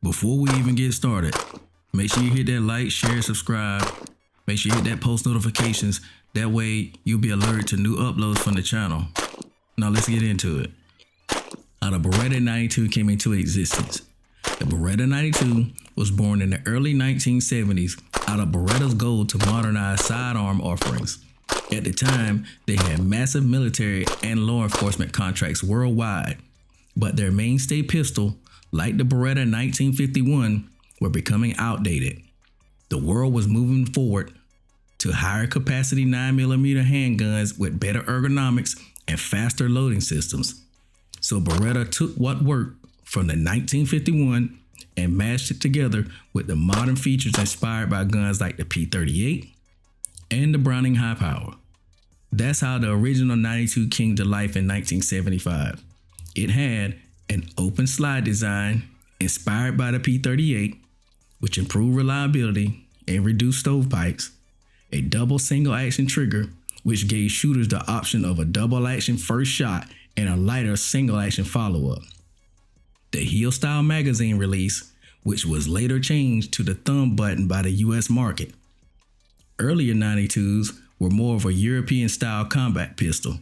Before we even get started, make sure you hit that like, share, subscribe. Make sure you hit that post notifications. That way you'll be alerted to new uploads from the channel. Now let's get into it. How the Beretta 92 came into existence. The Beretta 92 was born in the early 1970s out of Beretta's goal to modernize sidearm offerings. At the time, they had massive military and law enforcement contracts worldwide, but their mainstay pistol, like the Beretta 1951, were becoming outdated. The world was moving forward to higher capacity 9mm handguns with better ergonomics and faster loading systems. So Beretta took what worked from the 1951 and mashed it together with the modern features inspired by guns like the P38 and the Browning High Power. That's how the original 92 came to life in 1975. It had an open slide design inspired by the P38, which improved reliability and reduced stovepipes, a double single action trigger, which gave shooters the option of a double action first shot and a lighter single action follow-up. The heel style magazine release, which was later changed to the thumb button by the US market. Earlier 92s were more of a European style combat pistol,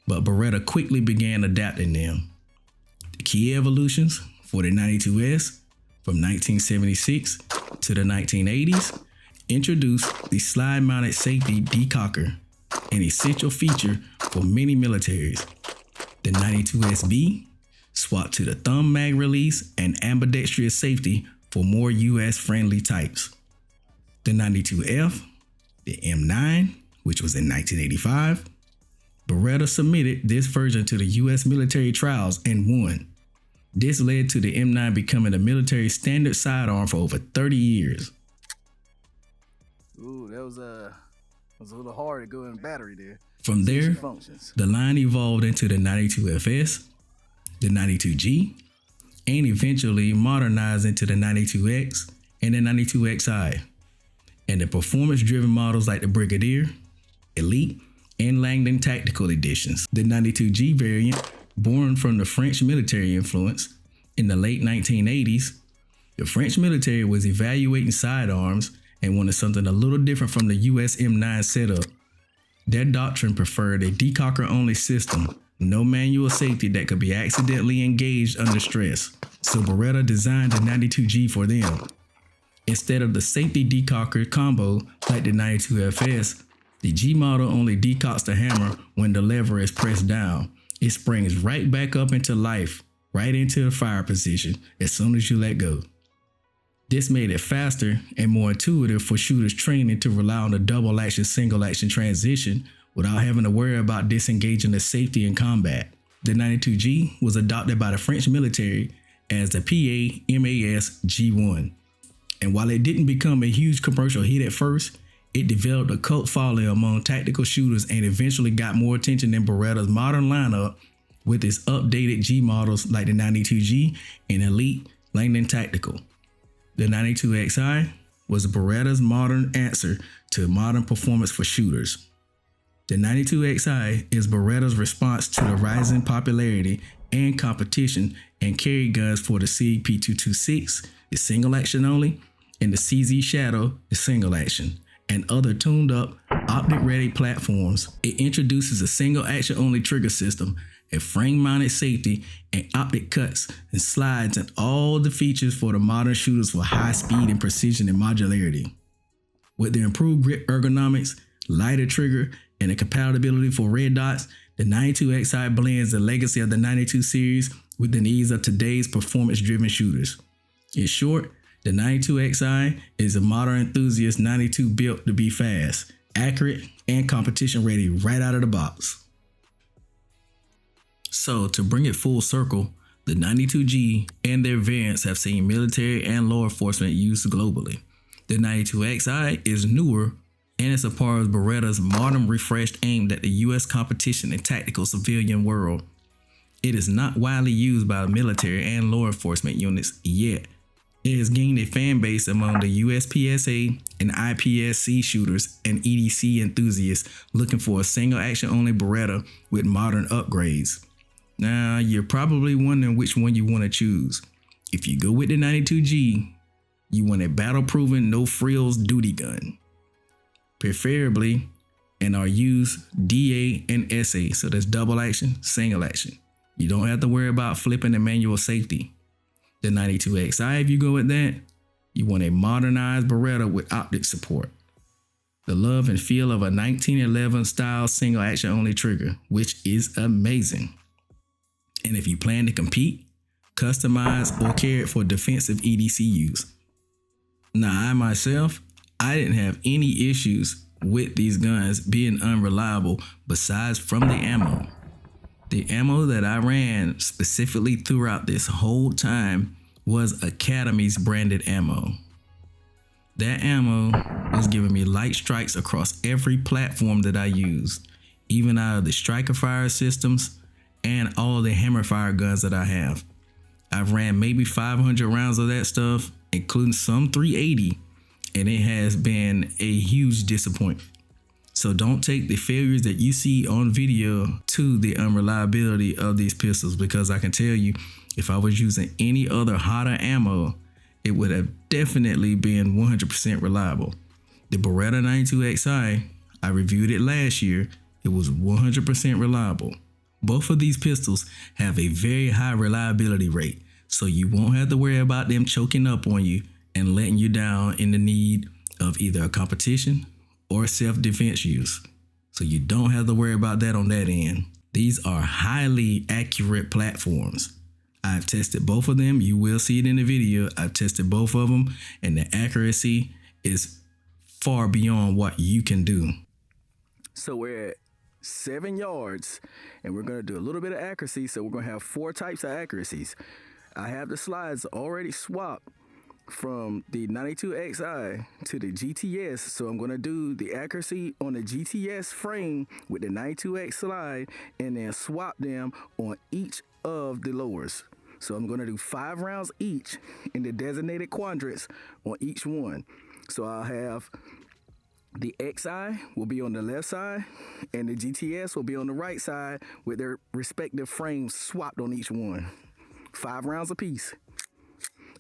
but Beretta quickly began adapting them. The key evolutions for the 92S from 1976 to the 1980s introduced the slide mounted safety decocker, an essential feature for many militaries. The 92SB swapped to the thumb mag release and ambidextrous safety for more US friendly types. The 92F, the M9, which was in 1985, Beretta submitted this version to the US military trials and won. This led to the M9 becoming a military standard sidearm for over 30 years. Ooh, that was a little hard to go in battery there. From there, the line evolved into the 92FS, the 92G, and eventually modernized into the 92X and the 92XI. And the performance-driven models like the Brigadier, Elite, and Langdon Tactical Editions. The 92G variant, born from the French military influence in the late 1980s, the French military was evaluating sidearms and wanted something a little different from the US M9 setup. Their doctrine preferred a decocker-only system, no manual safety that could be accidentally engaged under stress. So Beretta designed the 92G for them. Instead of the safety decocker combo like the 92FS, the G model only decocks the hammer when the lever is pressed down. It springs right back up into life, right into the fire position as soon as you let go. This made it faster and more intuitive for shooters training to rely on the double action, single action transition without having to worry about disengaging the safety in combat. The 92G was adopted by the French military as the PA-MAS G1. And while it didn't become a huge commercial hit at first, it developed a cult following among tactical shooters and eventually got more attention than Beretta's modern lineup with its updated G models like the 92G and Elite Langdon Tactical. The 92XI was Beretta's modern answer to modern performance for shooters. The 92XI is Beretta's response to the rising popularity and competition and carry guns for the SIG P226, the single action only, and the CZ Shadow, the single action, and other tuned up optic ready platforms. It introduces a single action only trigger system, a frame mounted safety, and optic cuts and slides, and all the features for the modern shooters for high speed and precision and modularity. With the improved grip ergonomics, lighter trigger, and the compatibility for red dots, the 92XI blends the legacy of the 92 series with the needs of today's performance-driven shooters. In short, the 92XI is a modern enthusiast 92 built to be fast, accurate, and competition ready right out of the box. So to bring it full circle, the 92G and their variants have seen military and law enforcement use globally. The 92XI is newer and it's a part of Beretta's modern refreshed aimed at the US competition and tactical civilian world. It is not widely used by military and law enforcement units yet. It has gained a fan base among the USPSA and IPSC shooters and EDC enthusiasts looking for a single action only Beretta with modern upgrades. Now, you're probably wondering which one you want to choose. If you go with the 92G, you want a battle-proven, no-frills duty gun. Preferably, and are used DA and SA, so that's double action, single action. You don't have to worry about flipping the manual safety. The 92XI, if you go with that, you want a modernized Beretta with optic support. The look and feel of a 1911 style single action only trigger, which is amazing. And if you plan to compete, customize, or carry it for defensive EDC use. Now, I myself, I didn't have any issues with these guns being unreliable besides from the ammo. The ammo that I ran specifically throughout this whole time was Academy's branded ammo. That ammo was giving me light strikes across every platform that I used, even out of the striker fire systems and all the hammer fire guns that I have. I've ran maybe 500 rounds of that stuff, including some 380, and it has been a huge disappointment. So don't take the failures that you see on video to the unreliability of these pistols, because I can tell you, if I was using any other hotter ammo, it would have definitely been 100% reliable. The Beretta 92XI, I reviewed it last year. It was 100% reliable. Both of these pistols have a very high reliability rate, so you won't have to worry about them choking up on you and letting you down in the need of either a competition or self-defense use. So you don't have to worry about that on that end. These are highly accurate platforms. I've tested both of them. You will see it in the video. I've tested both of them, and the accuracy is far beyond what you can do. So we're at 7 yards, and we're going to do a little bit of accuracy. So we're going to have 4 types of accuracies. I have the slides already swapped from the 92XI to the GTS. So I'm going to do the accuracy on the GTS frame with the 92X slide and then swap them on each of the lowers. So I'm going to do 5 rounds each in the designated quadrants on each one. So I'll have the XI will be on the left side and the GTS will be on the right side with their respective frames swapped on each one. 5 rounds apiece.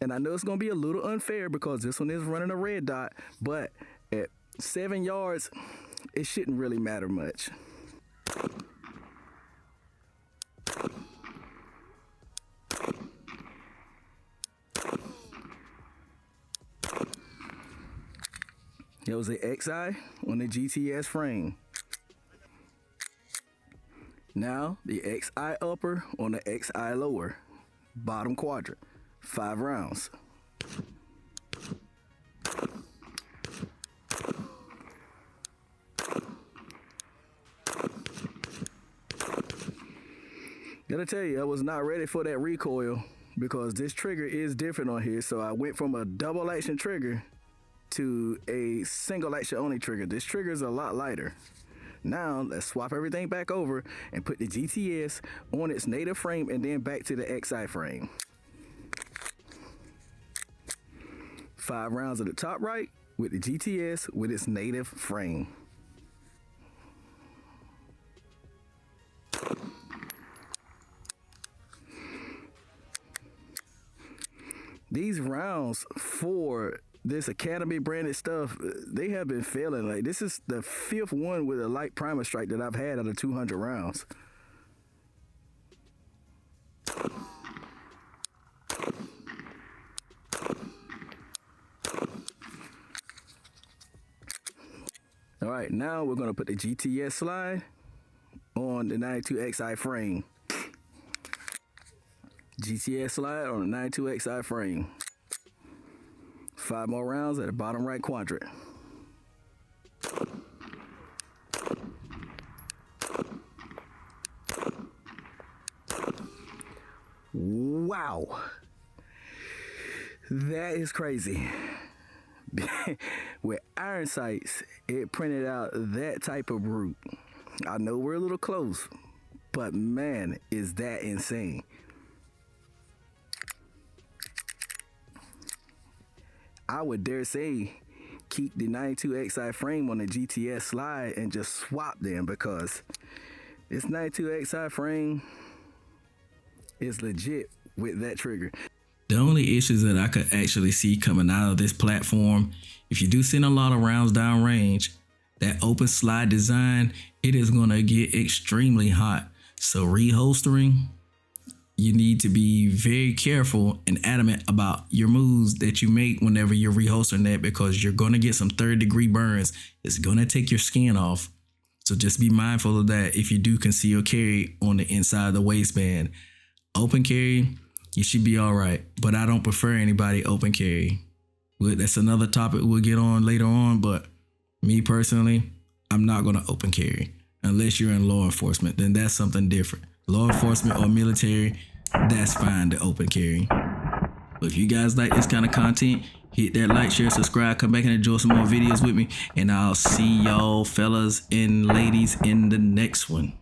And I know it's going to be a little unfair because this one is running a red dot, but at 7 yards, it shouldn't really matter much. There was the XI on the GTS frame. Now the XI upper on the XI lower, bottom quadrant. 5 rounds. Gotta tell you, I was not ready for that recoil because this trigger is different on here. So I went from a double action trigger to a single action only trigger. This trigger is a lot lighter. Now let's swap everything back over and put the GTS on its native frame and then back to the XI frame. 5 rounds at the top right with the GTS with its native frame. These rounds for this Academy branded stuff, they have been failing. Like, this is the 5th one with a light primer strike that I've had out of 200 rounds. All right, now we're gonna put the GTS slide on the 92XI frame. GTS slide on the 92XI frame. 5 more rounds at the bottom right quadrant. Wow. That is crazy. With iron sights, it printed out that type of brute. I know we're a little close, but man, is that insane. I would dare say keep the 92XI frame on the GTS slide and just swap them, because this 92XI frame is legit with that trigger. The The only issues that I could actually see coming out of this platform, if you do send a lot of rounds downrange, that open slide design, it is going to get extremely hot. So reholstering, you need to be very careful and adamant about your moves that you make whenever you're reholstering that, because you're going to get some third-degree burns. It's going to take your skin off. So just be mindful of that if you do conceal carry on the inside of the waistband. Open carry, you should be all right, but I don't prefer anybody open carry. That's another topic we'll get on later on, but me personally, I'm not going to open carry unless you're in law enforcement. Then that's something different. Law enforcement or military, that's fine to open carry. But if you guys like this kind of content, hit that like, share, subscribe, come back and enjoy some more videos with me, and I'll see y'all fellas and ladies in the next one.